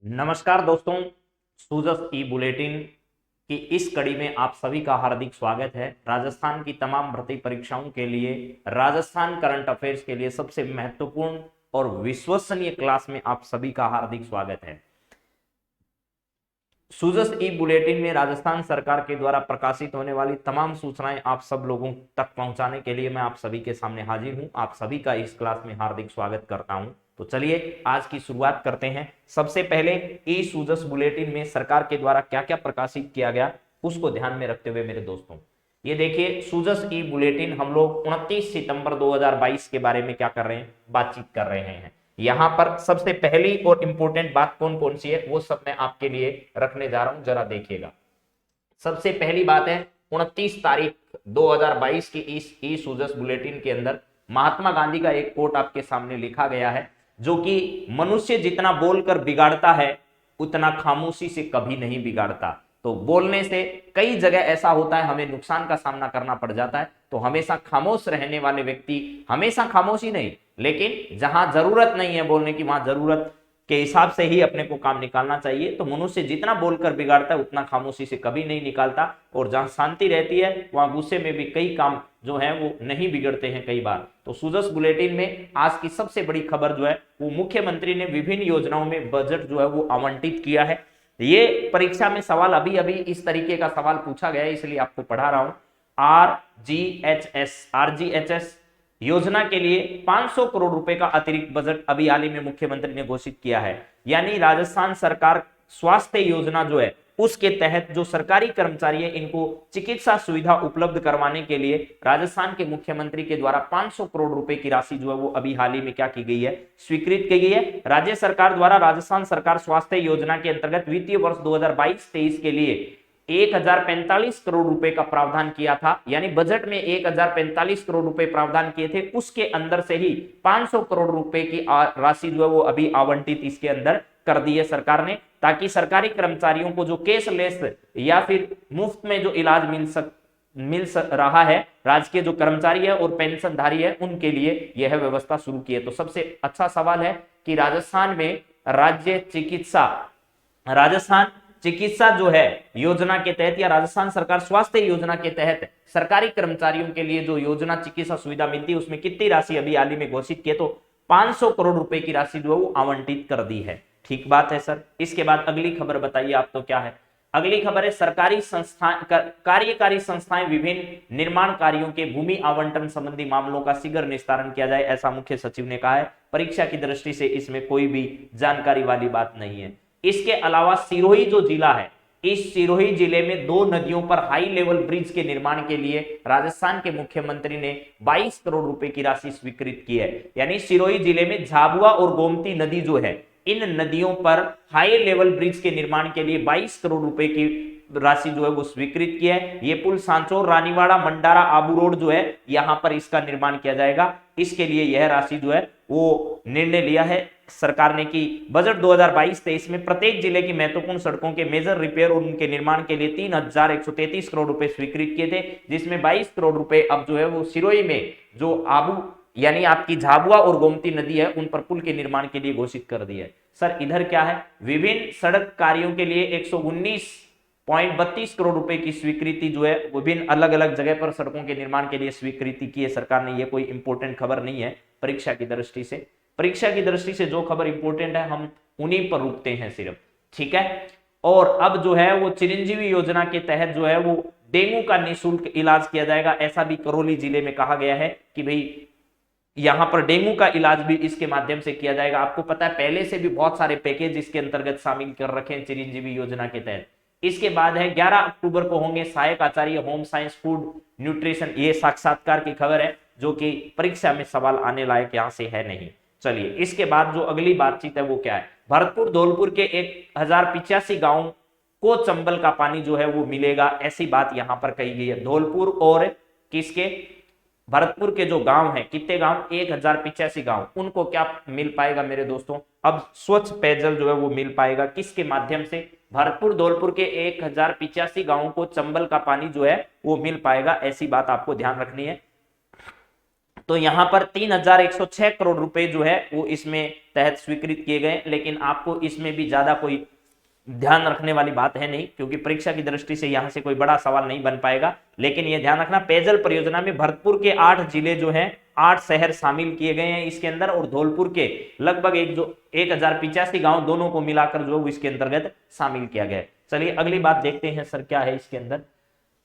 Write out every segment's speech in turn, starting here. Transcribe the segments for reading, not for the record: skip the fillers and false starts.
नमस्कार दोस्तों, सूजस ई बुलेटिन की इस कड़ी में आप सभी का हार्दिक स्वागत है। राजस्थान की तमाम भर्ती परीक्षाओं के लिए, राजस्थान करंट अफेयर्स के लिए सबसे महत्वपूर्ण और विश्वसनीय क्लास में आप सभी का हार्दिक स्वागत है। सूजस ई बुलेटिन में राजस्थान सरकार के द्वारा प्रकाशित होने वाली तमाम सूचनाएं आप सब लोगों तक पहुंचाने के लिए मैं आप सभी के सामने हाजिर हूं। आप सभी का इस क्लास में हार्दिक स्वागत करता हूं। तो चलिए आज की शुरुआत करते हैं। सबसे पहले ई सूजस बुलेटिन में सरकार के द्वारा क्या क्या प्रकाशित किया गया उसको ध्यान में रखते हुए मेरे दोस्तों, ये देखिए सूजस ई बुलेटिन हम लोग 29 सितंबर 2022 के बारे में क्या कर रहे हैं, बातचीत कर रहे हैं। यहां पर सबसे पहली और इंपॉर्टेंट बात कौन कौन सी है वो सब मैं आपके लिए रखने जा रहा हूं, जरा देखिएगा। सबसे पहली बात है 29 तारीख 2022 की इस ई सूजस बुलेटिन के अंदर महात्मा गांधी का एक कोट आपके सामने लिखा गया है, जो कि मनुष्य जितना बोलकर बिगाड़ता है उतना खामोशी से कभी नहीं बिगाड़ता। तो बोलने से कई जगह ऐसा होता है हमें नुकसान का सामना करना पड़ जाता है, तो हमेशा खामोश रहने वाले व्यक्ति हमेशा खामोश ही नहीं, लेकिन जहां जरूरत नहीं है बोलने की वहां जरूरत के हिसाब से ही अपने को काम निकालना चाहिए। तो मनुष्य जितना बोलकर बिगाड़ता है उतना खामोशी से कभी नहीं निकालता, और जहां शांति रहती है वहां गुस्से में भी कई काम जो है वो नहीं बिगड़ते हैं कई बार। तो सूजस बुलेटिन में आज की सबसे बड़ी खबर जो है वो मुख्यमंत्री ने विभिन्न योजनाओं में बजट जो है वो आवंटित किया है। ये परीक्षा में सवाल अभी अभी इस तरीके का सवाल पूछा गया है, इसलिए आपको पढ़ा रहा हूं। आरजीएचएस योजना के लिए 500 करोड़ रुपए का अतिरिक्त बजट अभी हाल ही में मुख्यमंत्री ने घोषित किया है। यानी राजस्थान सरकार स्वास्थ्य योजना जो है उसके तहत जो सरकारी कर्मचारी है इनको चिकित्सा सुविधा उपलब्ध करवाने के लिए राजस्थान के मुख्यमंत्री के द्वारा 500 करोड़ रुपए की राशि जो है वो अभी हाल ही में क्या की गई है, स्वीकृत की गई है। राज्य सरकार द्वारा राजस्थान सरकार स्वास्थ्य योजना के अंतर्गत वित्तीय वर्ष 2022-23 के लिए 1045 करोड़ रुपए का प्रावधान किया था। यानी बजट में 1045 करोड़ रुपए प्रावधान किए थे, उसके अंदर से ही 500 करोड़ रुपए की राशि जो है वो अभी आवंटित इसके अंदर कर दी है सरकार ने, ताकि सरकारी कर्मचारियों को जो केसलेस या फिर मुफ्त में जो इलाज मिल रहा है, राजकीय जो कर्मचारी है और पेंशनधारी है उनके लिए यह व्यवस्था शुरू की है। तो सबसे अच्छा सवाल है कि राजस्थान चिकित्सा जो है योजना के तहत या राजस्थान सरकार स्वास्थ्य योजना के तहत सरकारी कर्मचारियों के लिए जो योजना चिकित्सा सुविधा मिलती है उसमें कितनी राशि अभी हाल ही में घोषित की है, तो 500 करोड़ रुपए की राशि जो है वो आवंटित कर दी है। ठीक बात है सर। इसके बाद अगली खबर बताइए आप, तो क्या है अगली खबर है सरकारी संस्था कार्यकारी संस्थाएं विभिन्न निर्माण कार्यों के भूमि आवंटन संबंधी मामलों का शीघ्र निस्तारण किया जाए, ऐसा मुख्य सचिव ने कहा है। परीक्षा की दृष्टि से इसमें कोई भी जानकारी वाली बात नहीं है। इसके अलावा सिरोही जो जिला है, इस सिरोही जिले में 2 नदियों पर हाई लेवल ब्रिज के निर्माण के लिए राजस्थान के मुख्यमंत्री ने 22 करोड़ रुपए की राशि स्वीकृत की है। यानी सिरोही जिले में झाबुआ और गोमती नदी जो है, इन नदियों पर हाई लेवल ब्रिज के निर्माण के लिए 22 करोड़ रुपए की राशि जो है वो स्वीकृत की है। ये पुल सांचौर रानीवाड़ा मंडारा आबू रोड जो है यहां पर इसका निर्माण किया जाएगा। इसके लिए यह राशि जो है वो निर्णय लिया है सरकार ने कि बजट 2022-23 में प्रत्येक जिले की महत्वपूर्ण सड़कों के मेजर रिपेयर और उनके निर्माण के लिए 3133 करोड़ रुपए स्वीकृत किए थे, जिसमें 22 करोड़ रुपए अब जो है वो सिरोही में जो आबू यानी आपकी झाबुआ और गोमती नदी है उन पर पुल के निर्माण के लिए घोषित कर दिया है। सर इधर क्या है, विभिन्न सड़क कार्यों के लिए 119.32 करोड़ रुपए की स्वीकृति जो है विभिन्न अलग अलग जगह पर सड़कों के निर्माण के लिए स्वीकृति की है सरकार ने। यह कोई इंपॉर्टेंट खबर नहीं है परीक्षा की दृष्टि से। परीक्षा की दृष्टि से जो खबर इंपॉर्टेंट है हम उन्हीं पर रुकते हैं सिर्फ, ठीक है। और अब जो है वो चिरंजीवी योजना के तहत जो है वो डेंगू का निःशुल्क इलाज किया जाएगा, ऐसा भी करौली जिले में कहा गया है कि भाई यहां पर डेंगू का इलाज भी इसके माध्यम से किया जाएगा। आपको पता है पहले से भी बहुत सारे पैकेज इसके अंतर्गत शामिल कर रखे हैं चिरंजीवी योजना के तहत। इसके बाद है 11 अक्टूबर को होंगे सहायक आचार्य होम साइंस फूड न्यूट्रिशन, ये साक्षात्कार की खबर है जो कि परीक्षा में सवाल आने लायक यहां से है नहीं। चलिए इसके बाद जो अगली बातचीत है वो क्या है, भरतपुर धौलपुर के 1085 गांव को चंबल का पानी जो है वो मिलेगा, ऐसी बात यहां पर कही गई है। धौलपुर और किसके, भरतपुर के जो गांव हैं, कितने गांव, 1085 गांव, उनको क्या मिल पाएगा मेरे दोस्तों, अब स्वच्छ पेयजल जो है वो मिल पाएगा। किसके माध्यम से, भरतपुर धौलपुर के 1085 गांवों को चंबल का पानी जो है वो मिल पाएगा, ऐसी बात आपको ध्यान रखनी है। तो यहां पर 3106 करोड़ रुपए जो है वो इसमें तहत स्वीकृत किए गए, लेकिन आपको इसमें भी ज्यादा कोई ध्यान रखने वाली बात है नहीं, क्योंकि परीक्षा की दृष्टि से यहां से कोई बड़ा सवाल नहीं बन पाएगा। लेकिन यह ध्यान रखना, पेयजल परियोजना में भरतपुर के 8 जिले जो हैं, 8 शहर शामिल किए गए हैं इसके अंदर, और धौलपुर के लगभग 1085 गांव दोनों को मिलाकर जो इसके अंतर्गत शामिल किया गया है। चलिए अगली बात देखते हैं सर क्या है इसके अंदर।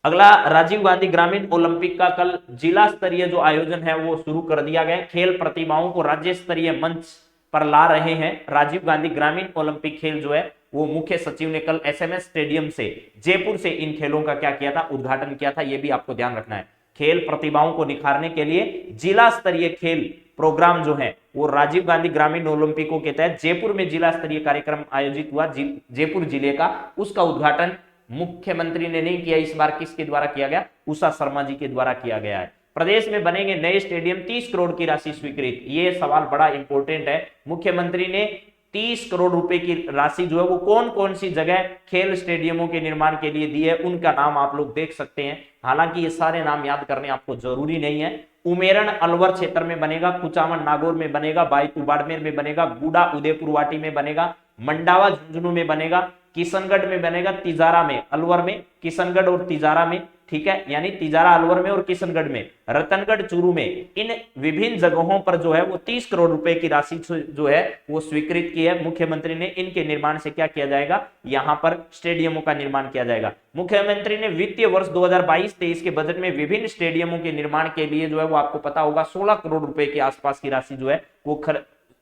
अगला, राजीव गांधी ग्रामीण ओलंपिक का कल जिला स्तरीय जो आयोजन है वो शुरू कर दिया गया। खेल प्रतिभाओं को राज्य स्तरीय मंच पर ला रहे हैं। राजीव गांधी ग्रामीण ओलंपिक खेल जो है वो मुख्य सचिव ने कल एसएमएस स्टेडियम से जयपुर से इन खेलों का क्या किया था, उद्घाटन किया था। ये भी आपको ध्यान रखना है। खेल प्रतिभाओं को निखारने के लिए जिला स्तरीय खेल प्रोग्राम जो है वो राजीव गांधी ग्रामीण ओलंपिकों के तहत जयपुर में जिला स्तरीय कार्यक्रम आयोजित हुआ जयपुर जिले का। उसका उद्घाटन मुख्यमंत्री ने नहीं किया, इस बार किसके द्वारा किया गया, उषा शर्मा जी के द्वारा किया गया है। प्रदेश में बनेंगे नए स्टेडियम, 30 करोड़ की राशि स्वीकृत। ये सवाल बड़ा इंपॉर्टेंट है। मुख्यमंत्री ने 30 करोड़ रुपए की राशि जो है वो कौन कौन सी जगह खेल स्टेडियमों के निर्माण के लिए दी है, उनका नाम आप लोग देख सकते हैं। हालांकि ये सारे नाम याद करने आपको जरूरी नहीं है। उमेरण अलवर क्षेत्र में बनेगा, कुचामन नागौर में बनेगा, बायतू बाड़मेर में बनेगा, गुडा उदयपुर वाटी में बनेगा, मंडावा झुंझुनू में बनेगा, किशनगढ़ में बनेगा, तिजारा में, अलवर में, किशनगढ़ और तिजारा में, ठीक है, यानी तिजारा अलवर में और किशनगढ़ में, रतनगढ़ चूरू में, इन विभिन्न जगहों पर जो है वो 30 करोड़ रुपए की राशि जो है वो स्वीकृत की है मुख्यमंत्री ने। इनके निर्माण से क्या किया जाएगा, यहां पर स्टेडियमों का निर्माण किया जाएगा। मुख्यमंत्री ने वित्तीय वर्ष 2022-23 के बजट में विभिन्न स्टेडियमों के निर्माण के लिए जो है वो आपको पता होगा 16 करोड़ रुपए के आसपास की राशि जो है वो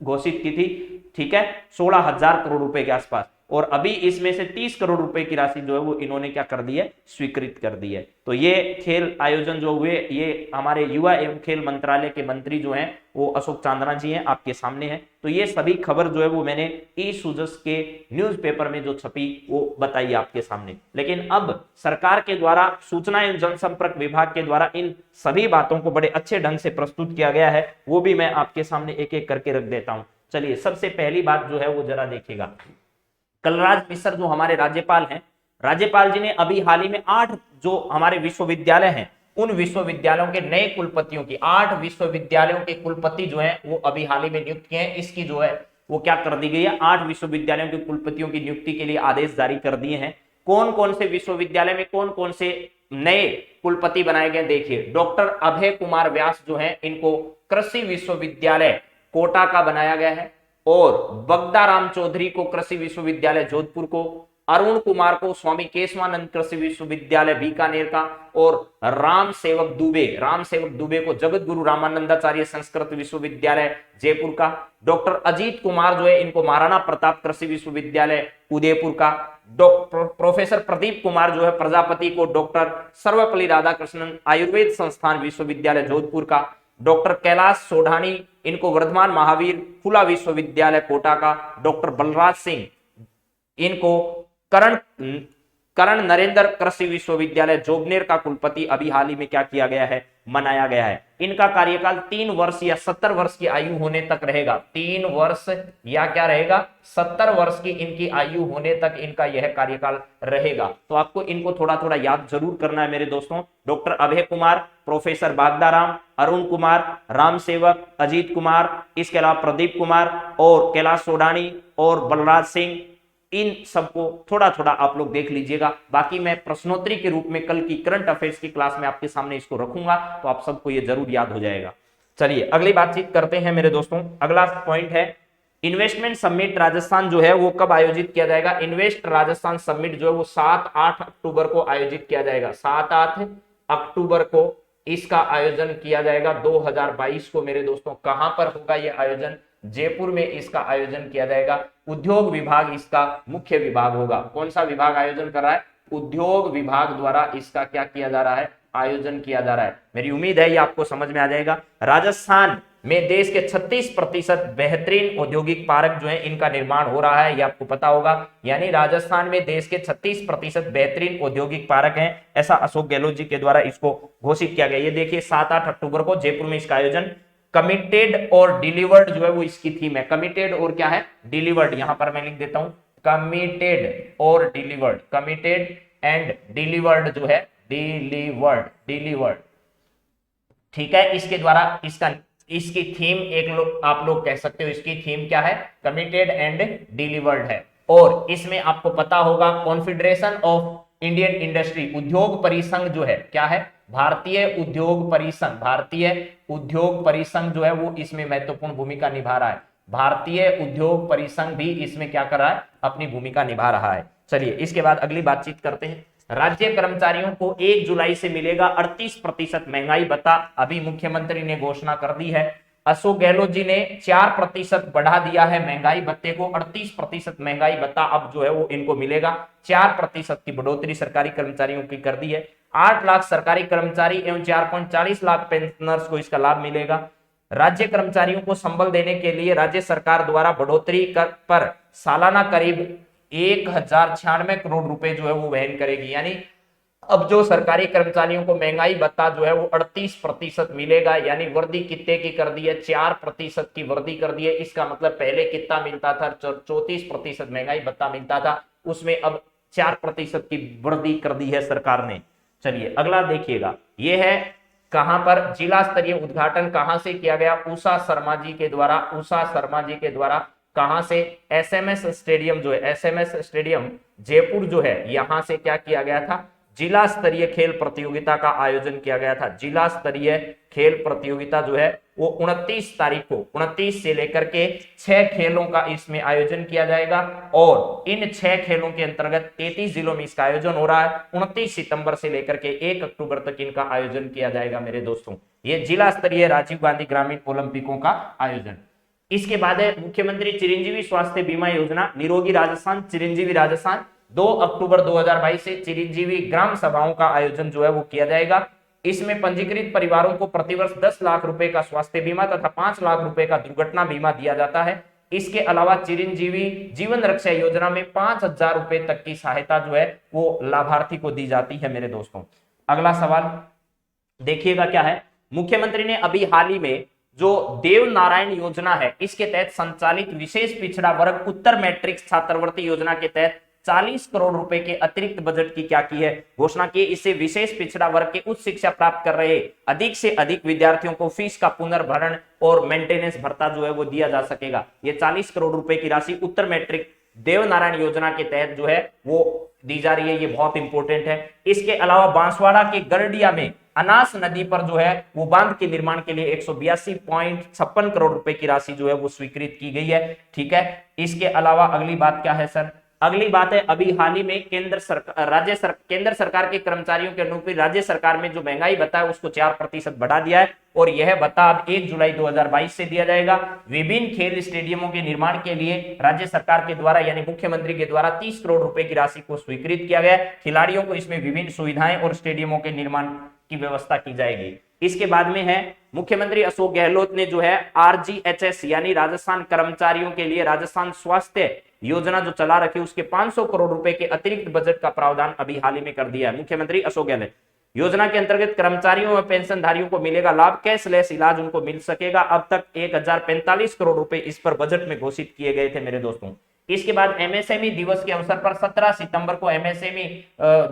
घोषित की थी, ठीक है, 16,000 करोड़ रुपए के आसपास। और अभी इसमें से 30 करोड़ रुपए की राशि जो है वो इन्होंने क्या कर दी है, स्वीकृत कर दी है। तो ये खेल आयोजन जो हुए, ये हमारे युवा एवं खेल मंत्रालय के मंत्री जो हैं वो अशोक चांदना जी हैं, आपके सामने हैं। तो ये सभी खबर जो है वो मैंने ई सुजस के न्यूज़पेपर में जो छपी वो बताई आपके सामने। लेकिन अब सरकार के द्वारा सूचना एवं जनसंपर्क विभाग के द्वारा इन सभी बातों को बड़े अच्छे ढंग से प्रस्तुत किया गया है, वो भी मैं आपके सामने एक एक करके रख देता हूं। चलिए सबसे पहली बात जो है वो जरा देखिएगा। कलराज मिश्र जो हमारे राज्यपाल हैं, राज्यपाल जी ने अभी हाल ही में 8 जो हमारे विश्वविद्यालय हैं उन विश्वविद्यालयों के नए कुलपतियों की, 8 विश्वविद्यालयों के कुलपति जो हैं वो अभी हाल ही में नियुक्त किए हैं। इसकी जो है वो क्या कर दी गई है, 8 विश्वविद्यालयों के कुलपतियों की नियुक्ति के लिए आदेश जारी कर दिए हैं। कौन कौन से विश्वविद्यालय में कौन कौन से नए कुलपति बनाए गए, देखिए। डॉक्टर अभय कुमार व्यास जो है इनको कृषि विश्वविद्यालय कोटा का बनाया गया है, और बगदाराम चौधरी को कृषि विश्वविद्यालय जोधपुर को, अरुण कुमार को स्वामी केशवानंद कृषि विश्वविद्यालय बीकानेर का, और राम सेवक दुबे को जगत गुरु रामानंदाचार्य संस्कृत विश्वविद्यालय जयपुर का, डॉक्टर अजीत कुमार जो है इनको महाराणा प्रताप कृषि विश्वविद्यालय उदयपुर का, प्रोफेसर प्रदीप कुमार जो है प्रजापति को डॉक्टर सर्वपल्ली राधाकृष्णन आयुर्वेद संस्थान विश्वविद्यालय जोधपुर का, डॉक्टर कैलाश सोढ़ानी इनको वर्धमान महावीर खुला विश्वविद्यालय कोटा का, डॉक्टर बलराज सिंह इनको करण नरेंद्र कृषि विश्वविद्यालय जोबनेर का कुलपति अभी हाल ही में क्या किया गया है, मनाया गया है। इनका कार्यकाल 3 वर्ष या 70 वर्ष की आयु होने तक रहेगा। 3 वर्ष या क्या रहेगा, 70 वर्ष की इनकी आयु होने तक इनका यह कार्यकाल रहेगा। तो आपको इनको थोड़ा थोड़ा याद जरूर करना है मेरे दोस्तों। डॉक्टर अभय कुमार, प्रोफेसर बागदाराम, अरुण कुमार, राम सेवक, अजीत कुमार, इसके अलावा प्रदीप कुमार और कैलाश सोढ़ानी और बलराज सिंह, इन सबको थोड़ा थोड़ा आप लोग देख लीजिएगा। बाकी मैं प्रश्नोत्तरी के रूप में कल की करंट अफेयर्स की क्लास में आपके सामने इसको रखूंगा, तो आप सबको ये जरूर याद हो जाएगा। चलिए अगली बातचीत करते हैं मेरे दोस्तों। अगला पॉइंट है इन्वेस्टमेंट समिट राजस्थान जो है वो कब आयोजित किया जाएगा। इन्वेस्ट राजस्थान समिट जो है वो 7-8 अक्टूबर को आयोजित किया जाएगा। 7-8 अक्टूबर को इसका आयोजन किया जाएगा 2022 को मेरे दोस्तों। कहां पर होगा ये आयोजन, जयपुर में इसका आयोजन किया जाएगा। उद्योग विभाग इसका मुख्य विभाग होगा। कौन सा विभाग आयोजन कर रहा है, उद्योग विभाग द्वारा इसका क्या किया जा रहा है, आयोजन किया जा रहा है। मेरी उम्मीद है ये आपको समझ में आ जाएगा। राजस्थान में देश के 36% बेहतरीन औद्योगिक पार्क जो है इनका निर्माण हो रहा है, ये आपको पता होगा। यानी राजस्थान में देश के 36% बेहतरीन औद्योगिक पार्क हैं, ऐसा अशोक गहलोत जी के द्वारा इसको घोषित किया गया। ये देखिए 7-8 अक्टूबर को जयपुर में इसका आयोजन। कमिटेड और डिलीवर्ड जो है वो इसकी थीम है। कमिटेड और क्या है, डिलीवर्ड। यहां पर मैं लिख देता हूं कमिटेड और डिलीवर्ड, कमिटेड एंड डिलीवर्ड जो है, डिलीवर्ड ठीक है, इसके द्वारा इसकी थीम आप लोग कह सकते हो, इसकी थीम क्या है, कमिटेड एंड डिलीवर्ड है। और इसमें आपको पता होगा कॉन्फेडरेशन ऑफ इंडियन इंडस्ट्री, उद्योग परिसंघ जो है क्या है, भारतीय उद्योग परिसंघ, भारतीय उद्योग परिसंघ जो है वो इसमें महत्वपूर्ण भूमिका निभा रहा है। भारतीय उद्योग परिसंघ भी इसमें क्या कर रहा है, अपनी भूमिका निभा रहा है। चलिए इसके बाद अगली बातचीत करते हैं। राज्य कर्मचारियों को 1 जुलाई से मिलेगा 38% महंगाई भत्ता, अभी मुख्यमंत्री ने घोषणा कर दी है। अशोक गहलोत जी ने 4% बढ़ा दिया है महंगाई भत्ते को, 38% महंगाई भत्ता अब जो है वो इनको मिलेगा। 4% की बढ़ोतरी सरकारी कर्मचारियों की कर दी है। 8 लाख सरकारी कर्मचारी एवं 4.40 लाख पेंशनर्स को इसका लाभ मिलेगा। राज्य कर्मचारियों को संबल देने के लिए राज्य सरकार द्वारा बढ़ोतरी कर पर सालाना करीब 1096 करोड़ रुपए जो है वो वहन करेगी। यानी अब जो सरकारी कर्मचारियों को महंगाई भत्ता जो है वो 38% मिलेगा, यानी वर्दी कितने की कर दी है, 4% की वर्दी कर दी है। इसका मतलब पहले कितना मिलता था, 34% महंगाई भत्ता मिलता था, उसमें अब 4% की वृद्धि कर दी है सरकार ने। चलिए अगला देखिएगा, ये है कहां पर, जिला स्तरीय उद्घाटन कहां से किया गया, उषा शर्मा जी के द्वारा, उषा शर्मा जी के द्वारा। कहां से, एसएमएस स्टेडियम जो है, एसएमएस स्टेडियम जयपुर जो है, यहां से क्या किया गया था, जिला स्तरीय खेल प्रतियोगिता का आयोजन किया गया था। जिला स्तरीय खेल प्रतियोगिता जो है वो 29 तारीख को, 29 से लेकर के 6 खेलों का इसमें आयोजन किया जाएगा। और इन 6 खेलों के अंतर्गत 33 जिलों में इसका आयोजन हो रहा है। 29 सितंबर से लेकर के 1 अक्टूबर तक इनका आयोजन किया जाएगा मेरे दोस्तों। ये जिला स्तरीय राजीव गांधी ग्रामीण ओलंपिकों का आयोजन। इसके बाद है मुख्यमंत्री चिरंजीवी स्वास्थ्य बीमा योजना, निरोगी राजस्थान, चिरंजीवी राजस्थान। 2 अक्टूबर 2022 से चिरंजीवी ग्राम सभाओं का आयोजन जो है वो किया जाएगा। इसमें पंजीकृत परिवारों को प्रतिवर्ष 10 लाख रुपए का स्वास्थ्य बीमा तथा 5 लाख रुपए का दुर्घटना बीमा दिया जाता है। इसके अलावा चिरंजीवी जीवन रक्षा योजना में 5,000 रुपए तक की सहायता जो है वो लाभार्थी को दी जाती है मेरे दोस्तों। अगला सवाल देखिएगा क्या है, मुख्यमंत्री ने अभी हाल ही में जो देव नारायण योजना है इसके तहत संचालित विशेष पिछड़ा वर्ग उत्तर मैट्रिक छात्रवृत्ति योजना के तहत 40 करोड़ रुपए के अतिरिक्त बजट की क्या की है, घोषणा की। इससे विशेष पिछड़ा वर्ग के उच्च शिक्षा प्राप्त कर रहे अधिक से अधिक विद्यार्थियों को फीस का पुनर्भरण और मेंटेनेंस भत्ता जो है वो दिया जा सकेगा। ये 40 करोड़ रुपए की राशि उत्तर मैट्रिक देव नारायण योजना के तहत जो है वो दी जा रही है, ये बहुत इंपॉर्टेंट है। इसके अलावा बांसवाड़ा के गरडिया में अनास नदी पर जो है वो बांध के निर्माण के लिए 182.56 करोड़ रुपए की राशि जो है वो स्वीकृत की गई है। ठीक है, इसके अलावा अगली बात क्या है सर, अगली बात है अभी हाल ही में केंद्र सरकार के कर्मचारियों के अनुरूप राज्य सरकार में जो महंगाई भत्ता है उसको 4% बढ़ा दिया है और यह भत्ता अब 1 जुलाई 2022 से दिया जाएगा। विभिन्न खेल स्टेडियमों के निर्माण के लिए राज्य सरकार के द्वारा यानी मुख्यमंत्री के द्वारा 30 करोड़ रुपए की राशि को स्वीकृत किया गया। खिलाड़ियों को इसमें विभिन्न सुविधाएं और स्टेडियमों के निर्माण की व्यवस्था की जाएगी। इसके बाद में है मुख्यमंत्री अशोक गहलोत ने जो है RGHS यानी राजस्थान कर्मचारियों के लिए राजस्थान स्वास्थ्य योजना जो चला रखी उसके 500 करोड़ रुपए के अतिरिक्त बजट का प्रावधान अभी हाल ही में कर दिया है मुख्यमंत्री अशोक गहलोत। योजना के अंतर्गत कर्मचारियों व पेंशनधारियों को मिलेगा लाभ, कैशलेस इलाज उनको मिल सकेगा। अब तक 1045 करोड़ रुपए इस पर बजट में घोषित किए गए थे मेरे दोस्तों। इसके बाद एमएसएमई दिवस के अवसर पर 17 सितंबर को एमएसएमई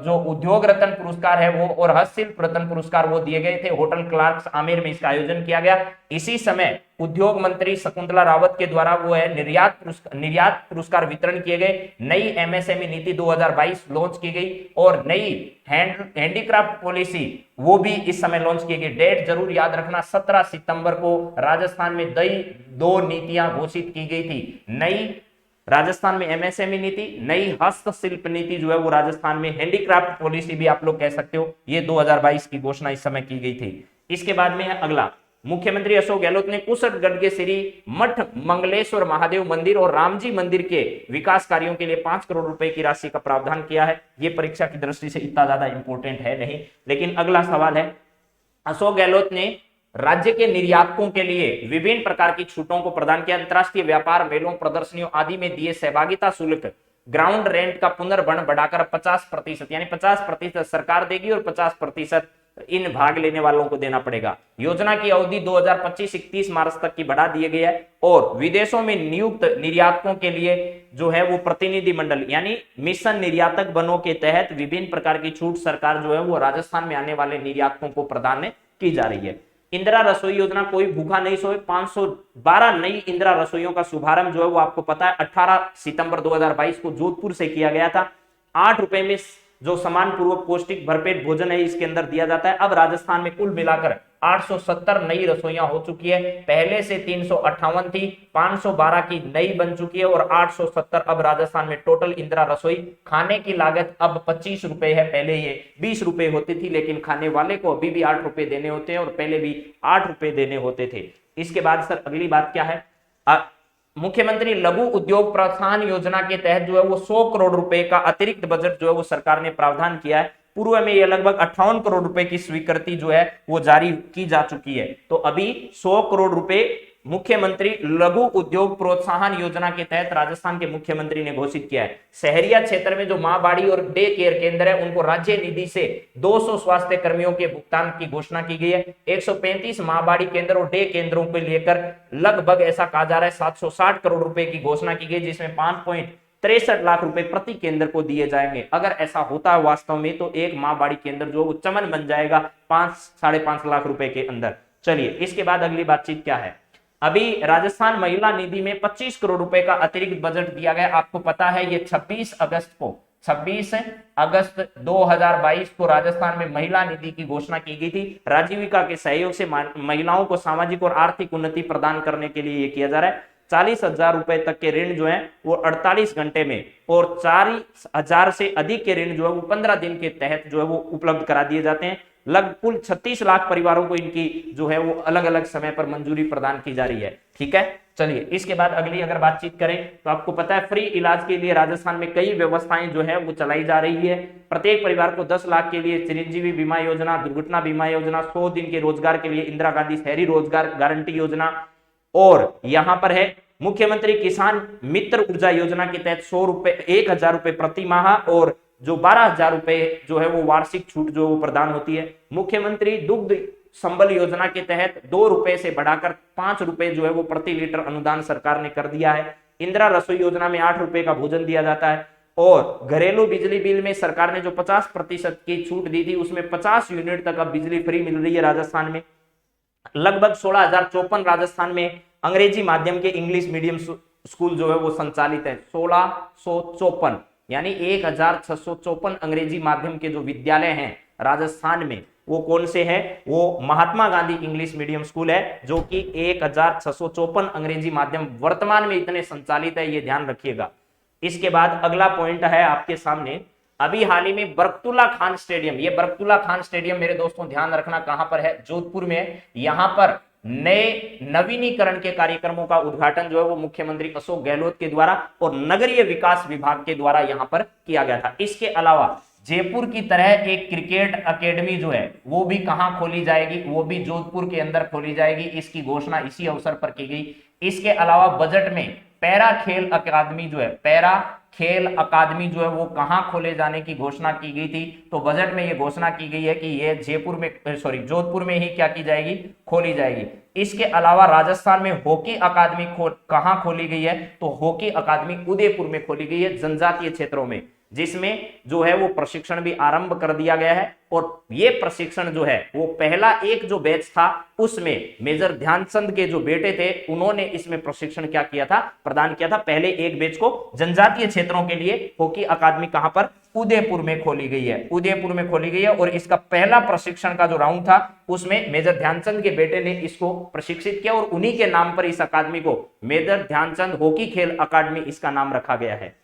जो उद्योग रत्न पुरस्कार है वो और हस्तशिल्प रत्न पुरस्कार वो दिए गए थे। होटल क्लार्क्स आमेर में इसका आयोजन किया गया। इसी समय उद्योग मंत्री शकुंतला रावत के द्वारा वो है निर्यात पुरस्कार वितरण किए गए। नई एमएसएमई नीति 2022 लॉन्च की गई और नई हैंडीक्राफ्ट पॉलिसी वो भी इस समय लॉन्च की गई। डेट जरूर याद रखना, 17 सितंबर को राजस्थान में 2 नीतियां घोषित की गई थी। नई राजस्थान में एमएसएमई नीति, नई हस्तशिल्प नीति जो है वो राजस्थान में हैंडीक्राफ्ट पॉलिसी भी आप लोग कह सकते हो, ये 2022 की घोषणा इस समय की गई थी। इसके बाद में है अगला, मुख्यमंत्री अशोक गहलोत ने कुशलगढ़ के श्री मठ मंगलेश्वर महादेव मंदिर और रामजी मंदिर के विकास कार्यों के लिए 5 करोड़ रुपए की राशि का प्रावधान किया है। ये परीक्षा की दृष्टि से इतना ज्यादा इंपॉर्टेंट है नहीं, लेकिन अगला सवाल है, अशोक गहलोत ने राज्य के निर्यातकों के लिए विभिन्न प्रकार की छूटों को प्रदान किया। अंतरराष्ट्रीय व्यापार मेलों प्रदर्शनियों आदि में दिए सहभागिता शुल्क ग्राउंड रेंट का पुनर्भरण बढ़ाकर 50% यानी 50% सरकार देगी और 50% इन भाग लेने वालों को देना पड़ेगा। योजना की अवधि 2025-31 मार्च तक की बढ़ा दी गई है और विदेशों में नियुक्त निर्यातकों के लिए जो है वो प्रतिनिधि मंडल यानी मिशन निर्यातक बनों के तहत विभिन्न प्रकार की छूट सरकार जो है वो राजस्थान में आने वाले निर्यातकों को प्रदान की जा रही है। इंदिरा रसोई योजना, कोई भूखा नहीं सोए, 512 नई इंदिरा रसोइयों का शुभारंभ जो है वो आपको पता है 18 सितंबर 2022 को जोधपुर से किया गया था। 8 रुपए में जो समान पूर्वक पौष्टिक भरपेट भोजन है इसके अंदर दिया जाता है। अब राजस्थान में कुल मिलाकर 870 नई रसोइयां हो चुकी है, पहले से 358 थी, 512 की नई बन चुकी है और 870 अब राजस्थान में टोटल इंदिरा रसोई। खाने की लागत अब 25 रुपए है, पहले ये 20 रुपए होती थी, लेकिन खाने वाले को अभी भी 8 रुपए देने होते हैं और पहले भी 8 रुपए देने होते थे। इसके बाद सर अगली बात क्या है, मुख्यमंत्री लघु उद्योग प्रोत्साहन योजना के तहत जो है वो 100 करोड़ रुपए का अतिरिक्त बजट जो है वो सरकार ने प्रावधान किया है। पूर्व में यह लगभग 58 करोड़ रुपए की स्वीकृति जो है वो जारी की जा चुकी है। तो अभी 100 करोड़ रुपए मुख्यमंत्री लघु उद्योग प्रोत्साहन योजना के तहत राजस्थान के मुख्यमंत्री ने घोषित किया है। शहरिया क्षेत्र में जो मां बाड़ी और डे केयर केंद्र है उनको राज्य निधि से 200 स्वास्थ्य कर्मियों के भुगतान की घोषणा की गई है। 135 मां बाड़ी केंद्र और डे केंद्रों को लेकर लगभग ऐसा कहा जा रहा है 760 करोड़ रुपए की घोषणा की गई, जिसमें 5.63 लाख रुपए प्रति केंद्र को दिए जाएंगे। अगर ऐसा होता है वास्तव में तो एक मां बाड़ी केंद्र जो वो चमन बन जाएगा 5-5.5 लाख रुपए के अंदर। चलिए इसके बाद अगली बातचीत क्या है, अभी राजस्थान महिला निधि में 25 करोड़ रुपए का अतिरिक्त बजट दिया गया। आपको पता है ये 26 अगस्त 2022 को राजस्थान में महिला निधि की घोषणा की गई थी। राजीविका के सहयोग से महिलाओं को सामाजिक और आर्थिक उन्नति प्रदान करने के लिए ये किया जा रहा है। 40,000 रुपए तक के ऋण जो है वो 48 घंटे में और 4,000 से अधिक के ऋण जो है वो 15 दिन के तहत जो है वो उपलब्ध करा दिए जाते हैं। लगभग कुल 36 लाख परिवारों को इनकी जो है वो अलग अलग समय पर मंजूरी प्रदान की जा रही है। ठीक है, चलिए इसके बाद अगली अगर बातचीत करें तो आपको पता है फ्री इलाज के लिए राजस्थान में कई व्यवस्थाएं जो है वो चलाई जा रही है। प्रत्येक परिवार को 10 लाख के लिए चिरंजीवी बीमा योजना, दुर्घटना बीमा योजना, 100 दिन के रोजगार के लिए इंदिरा गांधी शहरी रोजगार गारंटी योजना, और यहां पर है मुख्यमंत्री किसान मित्र ऊर्जा योजना के तहत 1,000 रुपए प्रति माह और जो 12,000 रुपए जो है वो वार्षिक छूट जो वो प्रदान होती है। मुख्यमंत्री दुग्ध संबल योजना के तहत 2 रुपए से बढ़ाकर 5 रुपए जो है वो प्रति लीटर अनुदान सरकार ने कर दिया है। इंदिरा रसोई योजना में 8 रुपए का भोजन दिया जाता है और घरेलू बिजली बिल में सरकार ने जो 50% की छूट दी थी उसमें 50 यूनिट तक अब बिजली फ्री मिल रही है राजस्थान में। लगभग 16,054 राजस्थान में अंग्रेजी माध्यम के इंग्लिश मीडियम स्कूल जो है वो संचालित है। 1654 यानी 1,654 अंग्रेजी माध्यम के जो विद्यालय हैं राजस्थान में वो कौन से हैं, वो Mahatma Gandhi English medium school है, जो कि 1,654 अंग्रेजी माध्यम वर्तमान में इतने संचालित है, ये ध्यान रखिएगा। इसके बाद अगला पॉइंट है आपके सामने, अभी हाल ही में बरकतुल्ला खान स्टेडियम, ये बरकतुल्ला खान स्टेडियम मेरे दोस्तों ध्यान रखना कहां पर है, जोधपुर में है। यहां पर नए नवीनीकरण के कार्यक्रमों का उद्घाटन जो है वो मुख्यमंत्री अशोक गहलोत के द्वारा और नगरीय विकास विभाग के द्वारा यहां पर किया गया था। इसके अलावा जयपुर की तरह एक क्रिकेट एकेडमी जो है वो भी कहां खोली जाएगी, वो भी जोधपुर के अंदर खोली जाएगी। इसकी घोषणा इसी अवसर पर की गई। इसके अलावा बजट में पैरा खेल अकादमी जो है, पैरा खेल अकादमी जो है वो कहां खोले जाने की घोषणा की गई थी, तो बजट में ये घोषणा की गई है कि ये जोधपुर में ही क्या की जाएगी, खोली जाएगी। इसके अलावा राजस्थान में हॉकी अकादमी कहां खोली गई है, तो हॉकी अकादमी उदयपुर में खोली गई है जनजातीय क्षेत्रों में, जिसमें जो है वो प्रशिक्षण भी आरंभ कर दिया गया है। और ये प्रशिक्षण जो है वो पहला एक जो बैच था उसमें मेजर ध्यानचंद के जो बेटे थे उन्होंने इसमें प्रशिक्षण क्या किया था, प्रदान किया था। पहले एक बैच को जनजातीय क्षेत्रों के लिए हॉकी अकादमी कहां पर, उदयपुर में खोली गई है, उदयपुर में खोली गई है। और इसका पहला प्रशिक्षण का जो राउंड था उसमें मेजर ध्यानचंद के बेटे ने इसको प्रशिक्षित किया और उन्हीं के नाम पर इस अकादमी को मेजर ध्यानचंद हॉकी खेल अकादमी इसका नाम रखा गया है।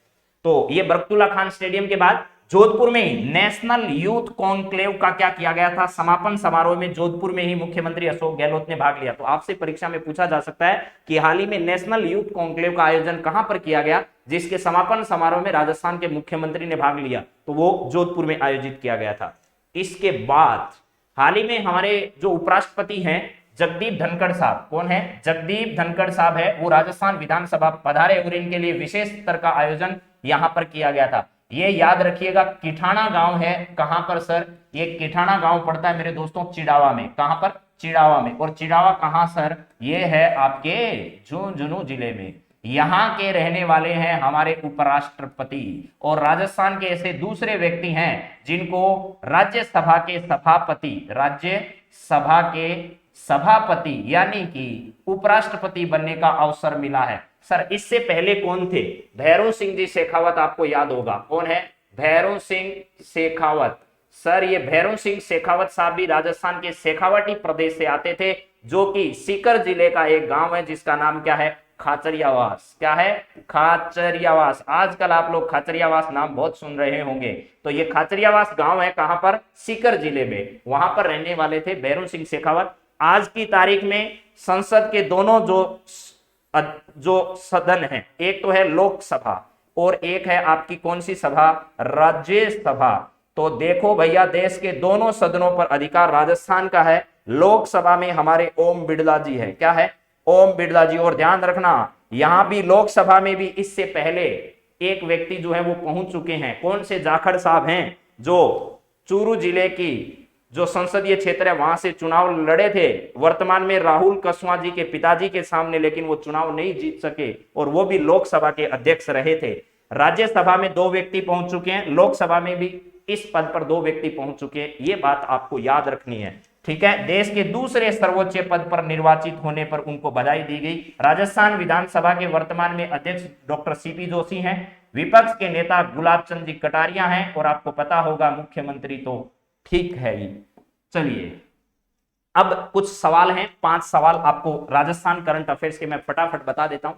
तो ये बरकतुल्ला खान स्टेडियम के बाद जोधपुर में ही नेशनल यूथ कॉन्क्लेव का क्या किया गया था, समापन समारोह में जोधपुर में ही मुख्यमंत्री अशोक गहलोत ने भाग लिया। तो आपसे परीक्षा में पूछा जा सकता है कि हाल ही में नेशनल यूथ कॉन्क्लेव का आयोजन कहां पर किया गया, जिसके समापन समारोह में राजस्थान के मुख्यमंत्री ने भाग लिया, तो वो जोधपुर में आयोजित किया गया था। इसके बाद हाल ही में हमारे जो उपराष्ट्रपति हैं जगदीप धनखड़ साहब, कौन है, जगदीप धनखड़ साहब है, वो राजस्थान विधानसभा पधारे और इनके लिए विशेष स्तर का आयोजन यहां पर किया गया था। ये याद रखिएगा, किठाना गांव है, कहां पर सर, ये किठाना गांव पड़ता है मेरे दोस्तों चिड़ावा में, कहां पर, चिड़ावा में। और चिड़ावा कहां सर, ये है आपके झुंझुनू जिले में। यहां के रहने वाले हैं हमारे उपराष्ट्रपति और राजस्थान के ऐसे दूसरे व्यक्ति हैं जिनको राज्यसभा के सभापति यानी कि उपराष्ट्रपति बनने का अवसर मिला है। सर इससे पहले कौन थे? भैरों सिंह जी शेखावत, आपको याद होगा कौन है? भैरों सिंह शेखावत। सर ये भैरों सिंह शेखावत साहब भी राजस्थान के शेखावाटी प्रदेश से आते थे, जो कि सीकर जिले का एक गांव है जिसका नाम क्या है? खाचरियावास। क्या है? खाचरियावास। आजकल आप लोग खाचरियावास नाम बहुत सुन रहे होंगे। तो ये खाचरियावास गांव है कहां पर? सीकर जिले में। वहां पर रहने वाले थे भैरों सिंह शेखावत। आज की तारीख में संसद के दोनों जो सदन है, एक तो है लोकसभा और एक है आपकी कौन सी सभा? राज्यसभा। तो देखो भैया, देश के दोनों सदनों पर अधिकार राजस्थान का है। लोकसभा में हमारे ओम बिड़ला जी है। क्या है? ओम बिड़ला जी। और ध्यान रखना, यहां भी लोकसभा में भी इससे पहले एक व्यक्ति जो है वो पहुंच चुके हैं। कौन से? जाखड़ साहब हैं, जो चूरू जिले की जो संसदीय क्षेत्र है वहां से चुनाव लड़े थे, वर्तमान में राहुल कुशवाहा जी के पिताजी के सामने, लेकिन वो चुनाव नहीं जीत सके और वो भी लोकसभा के अध्यक्ष रहे थे। राज्यसभा में 2 व्यक्ति पहुंच चुके हैं, लोकसभा में भी इस पद पर 2 व्यक्ति पहुंच चुके हैं। ये बात आपको याद रखनी है, ठीक है। देश के दूसरे सर्वोच्च पद पर निर्वाचित होने पर उनको बधाई दी गई। राजस्थान विधानसभा के वर्तमान में अध्यक्ष डॉक्टर सीपी जोशी हैं। विपक्ष के नेता गुलाब चंद जी कटारिया हैं और आपको पता होगा मुख्यमंत्री तो ठीक है ही। चलिए अब कुछ सवाल हैं, 5 सवाल आपको राजस्थान करंट अफेयर्स के मैं फटाफट बता देता हूं।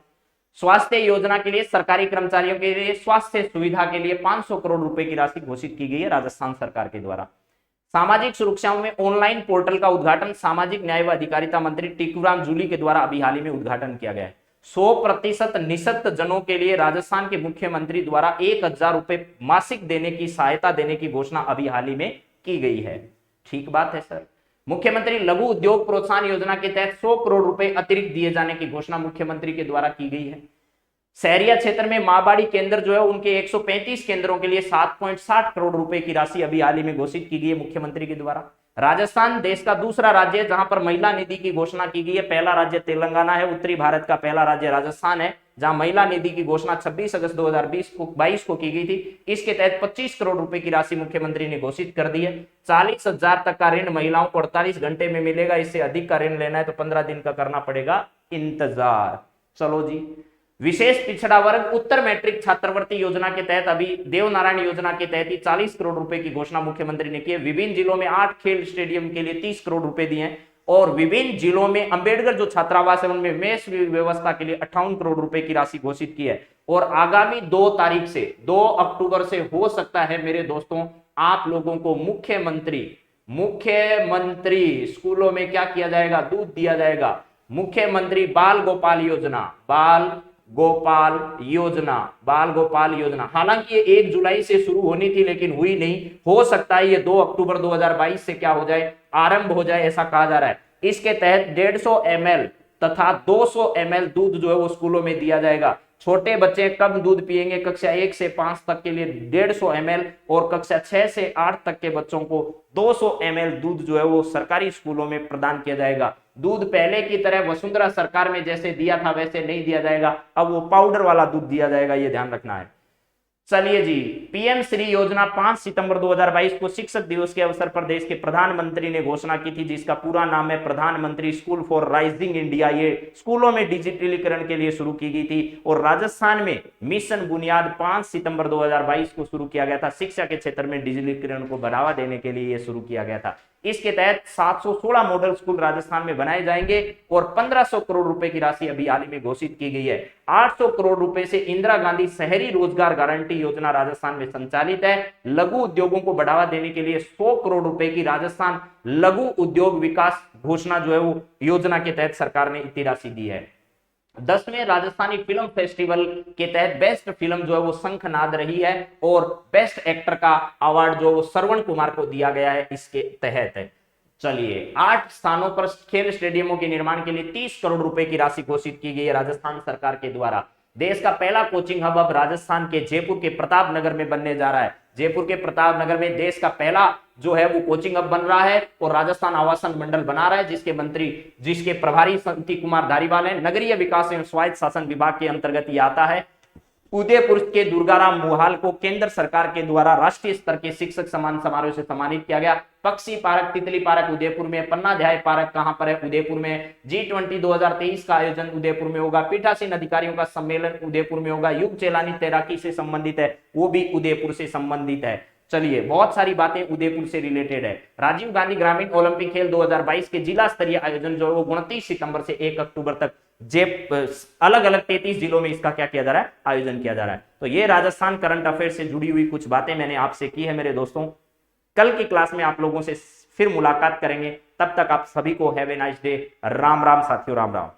स्वास्थ्य योजना के लिए सरकारी कर्मचारियों के लिए स्वास्थ्य सुविधा के लिए 500 करोड़ रुपए की राशि घोषित की गई है राजस्थान सरकार के द्वारा। सामाजिक सुरक्षाओं में ऑनलाइन पोर्टल का उद्घाटन सामाजिक न्याय व अधिकारिता मंत्री टीकूराम जूली के द्वारा अभी हाल ही में उद्घाटन किया गया है। 100% निःशक्त जनों के लिए राजस्थान के मुख्यमंत्री द्वारा 1000 रुपए मासिक देने की सहायता देने की घोषणा अभी हाल ही में की गई है। ठीक बात है सर। मुख्यमंत्री लघु उद्योग प्रोत्साहन योजना के तहत 100 करोड़ रुपए अतिरिक्त दिए जाने की घोषणा मुख्यमंत्री के द्वारा की गई है। शहरिया क्षेत्र में माँबाड़ी केंद्र जो है उनके 135 केंद्रों के लिए 7.60 करोड़ रुपए की राशि अभी हाल ही में घोषित की गई है मुख्यमंत्री के द्वारा। राजस्थान देश का दूसरा राज्य है जहां पर महिला निधि की घोषणा की गई है। पहला राज्य तेलंगाना है, उत्तरी भारत का पहला राज्य राजस्थान है जहां महिला निधि की घोषणा 26 अगस्त 2022 को की गई थी। इसके तहत 25 करोड़ रुपए की राशि मुख्यमंत्री ने घोषित कर दी है। 40,000 तक का ऋण महिलाओं को 48 घंटे में मिलेगा। इससे अधिक का ऋण लेना है तो 15 दिन का करना पड़ेगा इंतजार। चलो जी, विशेष पिछड़ा वर्ग उत्तर मैट्रिक छात्रवृत्ति योजना के तहत अभी देवनारायण योजना के तहत ही 40 करोड़ रुपए की घोषणा मुख्यमंत्री ने की है। विभिन्न जिलों में 8 खेल स्टेडियम के लिए 30 करोड़ रुपए दिए हैं और विभिन्न जिलों में अंबेडकर जो छात्रावास है उनमें मेस व्यवस्था के लिए 58 करोड़ रुपए की राशि घोषित की है। और आगामी 2 तारीख से 2 अक्टूबर से हो सकता है मेरे दोस्तों आप लोगों को मुख्यमंत्री स्कूलों में क्या किया जाएगा? दूध दिया जाएगा। मुख्यमंत्री बाल गोपाल योजना। हालांकि ये 1 जुलाई से शुरू होनी थी लेकिन हुई नहीं। हो सकता है ये 2 अक्टूबर 2022 से क्या हो जाए? आरंभ हो जाए, ऐसा कहा जा रहा है। इसके तहत 150 ml तथा 200 ml दूध जो है वो स्कूलों में दिया जाएगा। छोटे बच्चे कम दूध पिएंगे, कक्षा 1 से 5 तक के लिए 150 ml और कक्षा 6 से 8 तक के बच्चों को 200 ml दूध जो है वो सरकारी स्कूलों में प्रदान किया जाएगा। दूध पहले की तरह वसुंधरा सरकार में जैसे दिया था वैसे नहीं दिया जाएगा, अब वो पाउडर वाला दूध दिया जाएगा, ये ध्यान रखना है। चलिए जी, पीएम श्री योजना 5 सितंबर 2022 को शिक्षक दिवस के अवसर पर देश के प्रधानमंत्री ने घोषणा की थी, जिसका पूरा नाम है प्रधानमंत्री स्कूल फॉर राइजिंग इंडिया। ये स्कूलों में डिजिटलीकरण के लिए शुरू की गई थी और राजस्थान में मिशन बुनियाद 5 सितंबर 2022 को शुरू किया गया था। शिक्षा के क्षेत्र में डिजिटलीकरण को बढ़ावा देने के लिए यह शुरू किया गया था। इसके तहत 716 मॉडल स्कूल राजस्थान में बनाए जाएंगे और 1500 करोड़ रुपए की राशि अभी हाल ही में घोषित की गई है। 800 करोड़ रुपए से इंदिरा गांधी शहरी रोजगार गारंटी योजना राजस्थान में संचालित है। लघु उद्योगों को बढ़ावा देने के लिए 100 करोड़ रुपए की राजस्थान लघु उद्योग विकास घोषणा जो है वो योजना के तहत सरकार ने इतनी राशि दी है। 10वें राजस्थानी फिल्म फेस्टिवल के तहत बेस्ट फिल्म जो है वो शंखनाद रही है और बेस्ट एक्टर का अवार्ड जो श्रवण कुमार को दिया गया है इसके तहत। चलिए, 8 स्थानों पर खेल स्टेडियमों के निर्माण के लिए 30 करोड़ रुपए की राशि घोषित की गई है राजस्थान सरकार के द्वारा। देश का पहला कोचिंग हब अब राजस्थान के जयपुर के प्रताप नगर में बनने जा रहा है। जयपुर के प्रताप नगर में देश का पहला जो है वो कोचिंग हब बन रहा है और राजस्थान आवासन मंडल बना रहा है, जिसके प्रभारी संती कुमार धारीवाल है। नगरीय विकास एवं स्वायत्त शासन विभाग के अंतर्गत ये आता है। उदयपुर के दुर्गाराम मोहाल को केंद्र सरकार के द्वारा राष्ट्रीय स्तर के शिक्षक सम्मान समारोह से सम्मानित किया गया। पक्षी पार्क, तितली पार्क उदयपुर में। पन्नाध्याय पार्क कहां पर है? उदयपुर में। G20 2023 का आयोजन उदयपुर में होगा। पीठासीन अधिकारियों का सम्मेलन उदयपुर में होगा। युग चेलानी तैराकी से संबंधित है, वो भी उदयपुर से संबंधित है। चलिए, बहुत सारी बातें उदयपुर से रिलेटेड है। राजीव गांधी ग्रामीण ओलंपिक खेल 2022 के जिला स्तरीय आयोजन जो है 29 सितंबर से 1 अक्टूबर तक अलग अलग 33 जिलों में इसका क्या किया जा रहा है? आयोजन किया जा रहा है। तो ये राजस्थान करंट अफेयर से जुड़ी हुई कुछ बातें मैंने आपसे की है मेरे दोस्तों। कल की क्लास में आप लोगों से फिर मुलाकात करेंगे। तब तक आप सभी को have a nice day. Ram Ram साथियों, राम राम।